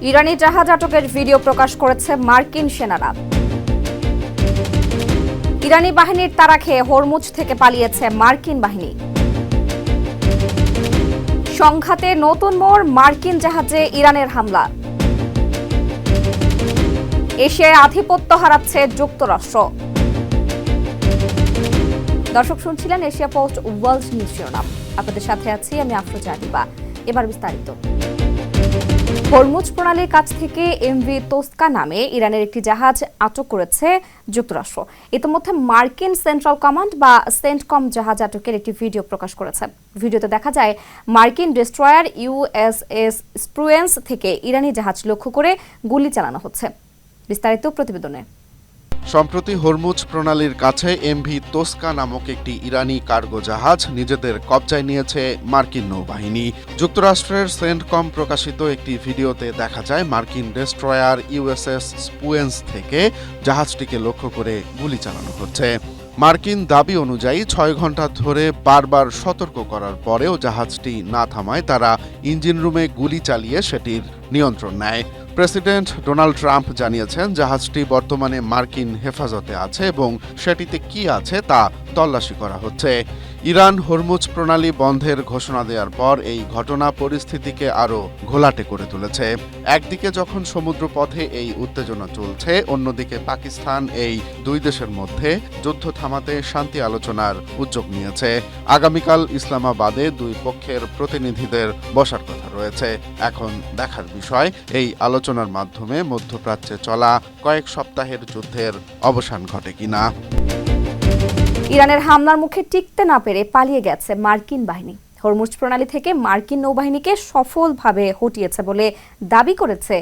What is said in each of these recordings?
ইরানি জাহাজ আটকের ভিডিও প্রকাশ করেছে মার্কিন সেনারা। ইরানি বাহিনীর তাড়া খেয়ে হরমুজ থেকে পালিয়েছে মার্কিন বাহিনী। সংঘাতে নতুন মোড়, মার্কিন জাহাজে ইরানের হামলা। এশিয়ায় আধিপত্য হারাচ্ছে যুক্তরাষ্ট্র। দর্শক শুনছিলেন এশিয়া পোস্ট ওয়ার্ল্ড নিউজ শিরোনাম। আপনাদের সাথে আছি আমি আফরোজা আদিবা। এবার বিস্তারিত। হরমুজ প্রণালীর কাছ থেকে এমভি তোস্কা নামে ইরানের একটি জাহাজ আটক করেছে যুক্তরাষ্ট্র। ইতিমধ্যে মার্কিন সেন্ট্রাল কমান্ড বা সেন্টকম জাহাজ আটকের একটি ভিডিও প্রকাশ করেছে। ভিডিওতে দেখা যায় মার্কিন ডেস্ট্রয়ার ইউএসএস স্প্রুয়েন্স থেকে ইরানি জাহাজ লক্ষ্য করে গুলি চালানো হচ্ছে। বিস্তারিত প্রতিবেদনে। সম্প্রতি হরমুজ প্রণালীর কাছে এমভি তোস্কা নামক একটি ইরানি কার্গো জাহাজ নিজেদের কবজায় নিয়েছে মার্কিন নৌবাহিনী। যুক্তরাষ্ট্রের সেন্টকম প্রকাশিত একটি ভিডিওতে দেখা যায় মার্কিন ডেস্ট্রয়ার ইউএসএস স্পুয়েন্স থেকে জাহাজটিকে লক্ষ্য করে গুলি চালানো হচ্ছে। মার্কিন দাবি অনুযায়ী 6 ঘন্টা ধরে বারবার সতর্ক করার পরেও জাহাজটি না থামায় তারা ইঞ্জিন রুমে গুলি চালিয়ে সেটির নিয়ন্ত্রণ নেয়। প্রেসিডেন্ট ডোনাল্ড ট্রাম্প জানিয়েছেন জাহাজটি বর্তমানে মার্কিন হেফাজতে আছে এবং সেটিতে কি আছে তা তল্লাশি করা হচ্ছে। ইরান হরমুজ প্রণালী বন্ধের ঘোষণা দেওয়ার পর এই ঘটনা পরিস্থিতিকে আরও ঘোলাটে করে তুলেছে। একদিকে যখন সমুদ্রপথে এই উত্তেজনা চলছে, অন্যদিকে পাকিস্তান এই দুই দেশের মধ্যে যুদ্ধ থামাতে শান্তি আলোচনার উদ্যোগ নিয়েছে। আগামীকাল ইসলামাবাদে দুই পক্ষের প্রতিনিধিদের বসার কথা রয়েছে। এখন দেখার বিষয় এই আলোচনার মাধ্যমে মধ্যপ্রাচ্যে চলা কয়েক সপ্তাহের যুদ্ধের অবসান ঘটে কিনা। ইরানের হামলার মুখে টিকতে না পেরে পালিয়ে গেছে মার্কিন বাহিনী। হরমুজ প্রণালী থেকে মার্কিন নৌবাহিনীকে সফলভাবে হটিয়েছে বলে দাবি করেছে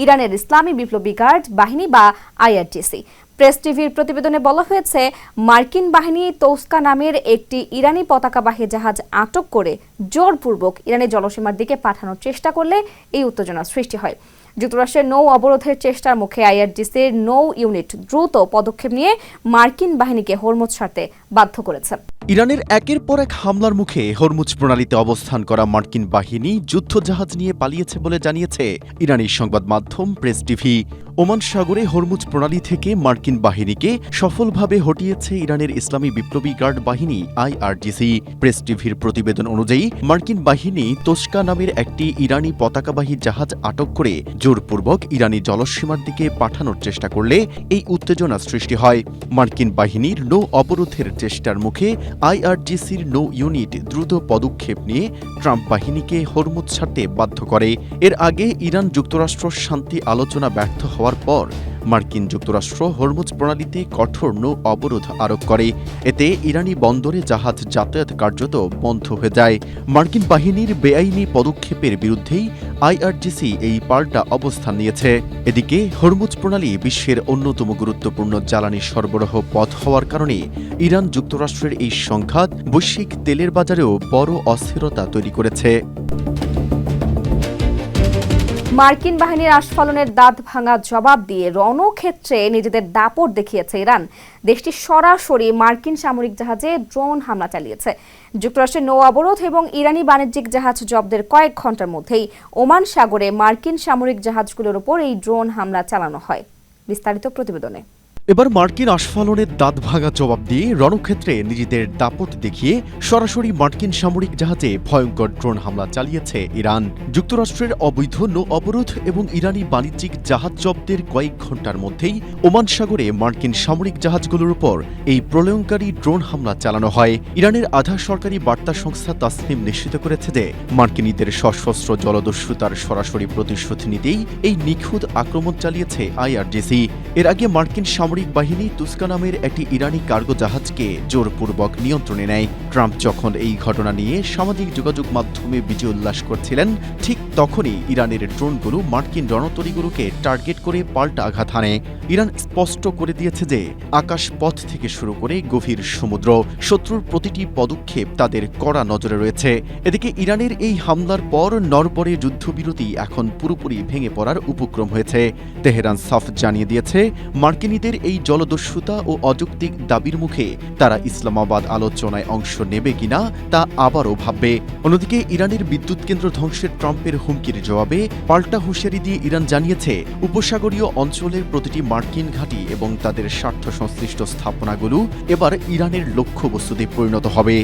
ইরানের ইসলামী বিপ্লবী গার্ড বাহিনী বা আইআরজিসি। প্রেস টিভির প্রতিবেদনে বলা হয়েছে, মার্কিন বাহিনী তোস্কা নামের একটি ইরানি পতাকাবাহী জাহাজ আটক করে জোরপূর্বক ইরানের জলসীমার দিকে পাঠানোর চেষ্টা করলে এই উত্তেজনার সৃষ্টি হয়। যুক্তরাষ্ট্রের নৌ অবরোধের চেষ্টার মুখে আইআরজিসির নৌ ইউনিট দ্রুত পদক্ষেপ নিয়ে মার্কিন বাহিনীকে হরমুজ ছাড়তে বাধ্য করেছে। ইরানের একের পর এক হামলার মুখে হরমুজ প্রণালীতে অবস্থান করা মার্কিন বাহিনী যুদ্ধজাহাজ নিয়ে পালিয়েছে বলে জানিয়েছে ইরানি সংবাদ মাধ্যম প্রেস টিভি। ওমান সাগরে হরমুজ প্রণালী থেকে মার্কিন বাহিনীকে সফলভাবে হটিয়েছে ইরানের ইসলামী বিপ্লবী গার্ড বাহিনী আইআরজিসি। প্রেস টিভির প্রতিবেদন অনুযায়ী মার্কিন বাহিনী তোস্কা নামের একটি ইরানি পতাকাবাহী জাহাজ আটক করে জোরপূর্বক ইরানি জলসীমার দিকে পাঠানোর চেষ্টা করলে এই উত্তেজনা সৃষ্টি হয়। মার্কিন বাহিনীর নৌ অবরোধের চেষ্টার মুখে আইআরজিসির নৌ ইউনিট দ্রুত পদক্ষেপ নিয়ে ট্রাম্প বাহিনীকে হরমুজ ছাড়তে বাধ্য করে। এর আগে ইরান যুক্তরাষ্ট্র শান্তি আলোচনা ব্যর্থ হওয়ার পর মার্কিন যুক্তরাষ্ট্র হরমুজ প্রণালীতে কঠোর নৌ অবরোধ আরোপ করে। এতে ইরানি বন্দরে জাহাজ যাতায়াত কার্যত বন্ধ হয়ে যায়। মার্কিন বাহিনীর বেআইনি পদক্ষেপের বিরুদ্ধেই আইআরজিসি এই পাল্টা অবস্থান নিয়েছে। এদিকে হরমুজ প্রণালী বিশ্বের অন্যতম গুরুত্বপূর্ণ জ্বালানি সরবরাহ পথ হওয়ার কারণে ইরান যুক্তরাষ্ট্রের এই সংঘাত বৈশ্বিক তেলের বাজারেও বড় অস্থিরতা তৈরি করেছে। মার্কিন বাহিনীর আস্ফালনের দাঁত ভাঙা জবাব দিয়ে রণক্ষেত্রে নিজেদের দাপট দেখিয়েছে ইরান। দেশটি সরাসরি মার্কিন সামরিক জাহাজে ড্রোন হামলা চালিয়েছে। যুক্তরাষ্ট্রের নৌ অবরোধ এবং ইরানি বাণিজ্যিক জাহাজ জব্দের কয়েক ঘন্টার মধ্যেই ওমান সাগরে মার্কিন সামরিক জাহাজগুলোর উপর এই ড্রোন হামলা চালানো হয়। বিস্তারিত প্রতিবেদনে। এবার মার্কিন আস্ফালনের দাঁত ভাঙা জবাব দিয়ে রণক্ষেত্রে নিজেদের দাপট দেখিয়ে সরাসরি মার্কিন সামরিক জাহাজে ভয়ঙ্কর ড্রোন হামলা চালিয়েছে ইরান। যুক্তরাষ্ট্রের অবৈধ নৌ অবরোধ এবং ইরানি বাণিজ্যিক জাহাজ জব্দের কয়েক ঘন্টার মধ্যেই ওমান সাগরে মার্কিন সামরিক জাহাজগুলোর উপর এই প্রলয়ঙ্কারী ড্রোন হামলা চালানো হয়। ইরানের আধা সরকারি বার্তা সংস্থা তাসনিম নিশ্চিত করেছে যে মার্কিনীদের সশস্ত্র জলদস্যুতার সরাসরি প্রতিশোধ নিতেই এই নিখুঁত আক্রমণ চালিয়েছে আইআরজিসি। এর আগে মার্কিন সামরিক বাহিনী তুস্কা নামের একটি ইরানি কার্গো জাহাজকে জোরপূর্বক নিয়ন্ত্রণে নেয়। ট্রাম্প যখন এই ঘটনা নিয়ে সামাজিক যোগাযোগ মাধ্যমে বিজয় উল্লাস করছিলেন, ঠিক তখনই ইরানের ড্রোনগুলো মার্কিন রণতরীগুলোকে টার্গেট করে পাল্টা আঘাত হানে। ইরান স্পষ্ট করে দিয়েছে যে আকাশপথ থেকে শুরু করে গভীর সমুদ্র, শত্রুর প্রতিটি পদক্ষেপ তাদের কড়া নজরে রয়েছে। এদিকে ইরানের এই হামলার পর নরবরে যুদ্ধবিরতি এখন পুরোপুরি ভেঙে পড়ার উপক্রম হয়েছে। তেহরান সাফ জানিয়ে দিয়েছে মার্কিনীদের এই জলদস্যুতা ও অযৌক্তিক দাবির মুখে তারা ইসলামাবাদ আলোচনায় অংশ নেবে কিনা তা আবারও ভাববে। অন্যদিকে ইরানের বিদ্যুৎ কেন্দ্র ধ্বংসের ট্রাম্পের হুমকির জবাবে পাল্টা হুঁশিয়ারি দিয়ে ইরান জানিয়েছে, উপসাগরীয় অঞ্চলের প্রতিটি মার্কিন ঘাঁটি এবং তাদের স্বার্থ সংশ্লিষ্ট স্থাপনাগুলো এবার ইরানের লক্ষ্যবস্তুতে পরিণত হবে।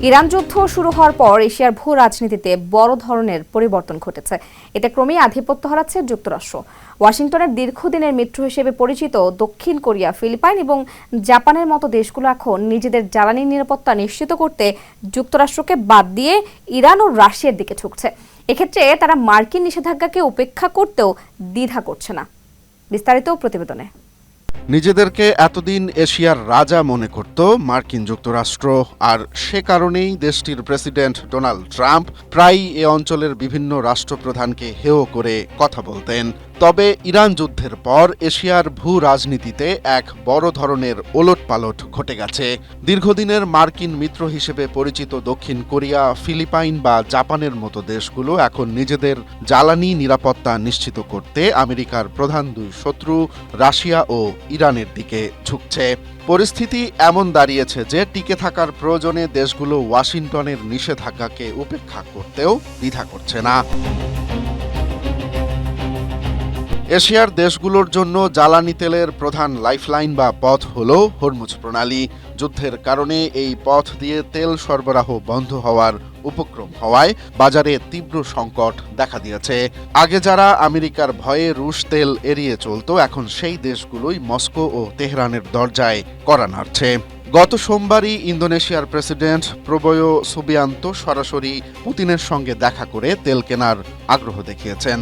ইরান যুদ্ধ শুরু হওয়ার পর এশিয়ার ভূ রাজনীতিতে বড় ধরনের পরিবর্তন ঘটেছে। এতে ক্রমেই আধিপত্য হারাচ্ছে যুক্তরাষ্ট্র। ওয়াশিংটনের দীর্ঘদিনের মিত্র হিসেবে পরিচিত দক্ষিণ কোরিয়া, ফিলিপাইন এবং জাপানের মতো দেশগুলো এখন নিজেদের জ্বালানি নিরাপত্তা নিশ্চিত করতে যুক্তরাষ্ট্রকে বাদ দিয়ে ইরান ও রাশিয়ার দিকে ঝুঁকছে। এক্ষেত্রে তারা মার্কিন নিষেধাজ্ঞাকে উপেক্ষা করতেও দ্বিধা করছে না। বিস্তারিত প্রতিবেদনে। নিজেদেরকে এতদিন এশিয়ার রাজা মনে করত মার্কিন যুক্তরাষ্ট্র, আর সে কারণেই দেশটির প্রেসিডেন্ট ডোনাল্ড ট্রাম্প প্রায়ই এ অঞ্চলের বিভিন্ন রাষ্ট্রপ্রধানকে হেয় করে কথা বলতেন। তবে ইরান যুদ্ধের পর এশিয়ার ভূ রাজনীতিতে এক বড় ধরনের ওলটপালট ঘটে গেছে। দীর্ঘদিনের মার্কিন মিত্র হিসেবে পরিচিত দক্ষিণ কোরিয়া, ফিলিপাইন বা জাপানের মতো দেশগুলো এখন নিজেদের জ্বালানি নিরাপত্তা নিশ্চিত করতে আমেরিকার প্রধান দুই শত্রু রাশিয়া ও ইরানের দিকে ঝুঁকছে। পরিস্থিতি এমন দাঁড়িয়েছে যে টিকে থাকার প্রয়োজনে দেশগুলো ওয়াশিংটনের নিষেধাজ্ঞাকে উপেক্ষা করতেও দ্বিধা করছে না। এশিয়ার দেশগুলোর জন্য জ্বালানি তেলের প্রধান লাইফলাইন বা পথ হল হরমুজ প্রণালী। যুদ্ধের কারণে এই পথ দিয়ে তেল সরবরাহ বন্ধ হওয়ার উপক্রম হওয়ায় বাজারে তীব্র সংকট দেখা দিয়েছে। আগে যারা আমেরিকার ভয়ে রুশ তেল এড়িয়ে চলত, এখন সেই দেশগুলোই মস্কো ও তেহরানের দরজায় কড়া নাড়ছে। গত সোমবারই ইন্দোনেশিয়ার প্রেসিডেন্ট প্রবোয়ো সুবিয়ান্তো সরাসরি পুতিনের সঙ্গে দেখা করে তেল কেনার আগ্রহ দেখিয়েছেন।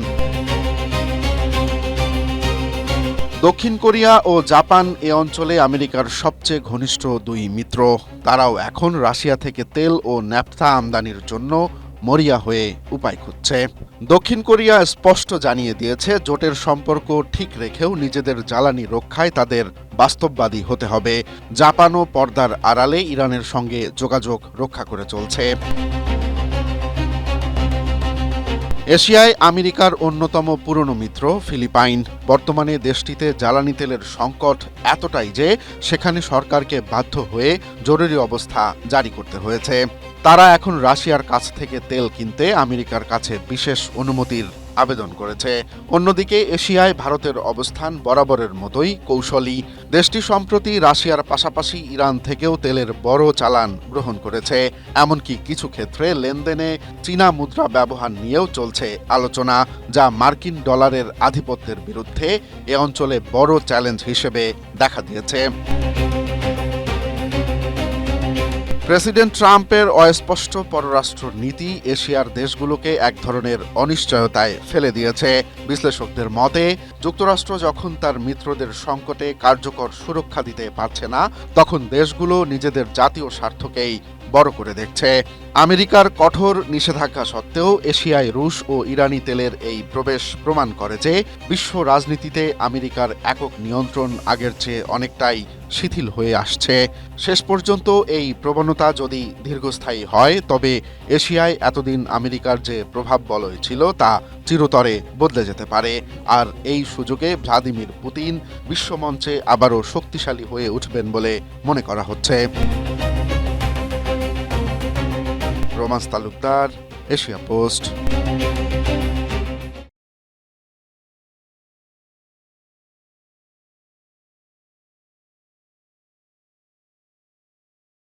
দক্ষিণ কোরিয়া ও জাপান এ অঞ্চলে আমেরিকার সবচেয়ে ঘনিষ্ঠ দুই মিত্র। তারাও এখন রাশিয়া থেকে তেল ও ন্যাফথা আমদানির জন্য মরিয়া হয়ে উপায় খুঁজছে। দক্ষিণ কোরিয়া স্পষ্ট জানিয়ে দিয়েছে, জোটের সম্পর্ক ঠিক রেখেও নিজেদের জ্বালানি রক্ষায় তাদের বাস্তববাদী হতে হবে। জাপানও পর্দার আড়ালে ইরানের সঙ্গে যোগাযোগ রক্ষা করে চলছে। এশিয়ায় আমেরিকার অন্যতম পুরনো মিত্র ফিলিপাইন। বর্তমানে দেশটিতে জ্বালানি তেলের সংকট এতটাই যে সেখানে সরকারকে বাধ্য হয়ে জরুরি অবস্থা জারি করতে হয়েছে। তারা এখন রাশিয়ার কাছ থেকে তেল কিনতে আমেরিকার কাছে বিশেষ অনুমতির আবেদন করেছে। অন্যদিকে এশিয়ায় ভারতের অবস্থান বরাবরের মতোই কৌশলী। দেশটি সম্প্রতি রাশিয়ার পাশাপাশি ইরান থেকেও তেলের বড় চালান গ্রহণ করেছে। এমনকি কিছু ক্ষেত্রে লেনদেনে চীনা মুদ্রা ব্যবহার নিয়েও চলছে আলোচনা, যা মার্কিন ডলারের আধিপত্যের বিরুদ্ধে এ অঞ্চলে বড় চ্যালেঞ্জ হিসেবে দেখা দিয়েছে। প্রেসিডেন্ট ট্রাম্পের অস্পষ্ট পররাষ্ট্র নীতি এশিয়ার দেশগুলোকে এক ধরনের অনিশ্চয়তায় ফেলে দিয়েছে। বিশ্লেষকদের মতে, যুক্তরাষ্ট্র যখন তার মিত্রদের সংকটে কার্যকর সুরক্ষা দিতে পারছে না, তখন দেশগুলো নিজেদের জাতীয় স্বার্থকেই বড় করে দেখছে। আমেরিকার কঠোর নিষেধাজ্ঞা সত্ত্বেও এশিয়ায় রুশ ও ইরানি তেলের এই প্রবেশ প্রমাণ করে যে বিশ্ব রাজনীতিতে আমেরিকার একক নিয়ন্ত্রণ আগের চেয়ে অনেকটাই শিথিল হয়ে আসছে। শেষ পর্যন্ত এই প্রবণতা যদি দীর্ঘস্থায়ী হয়, তবে এশিয়ায় এতদিন আমেরিকার যে প্রভাব বলয় ছিল তা চিরতরে বদলে যেতে পারে। আর এই সুযোগে ভ্লাদিমির পুতিন বিশ্বমঞ্চে আবারও শক্তিশালী হয়ে উঠবেন বলে মনে করা হচ্ছে। Romance Talukdar, Asia post.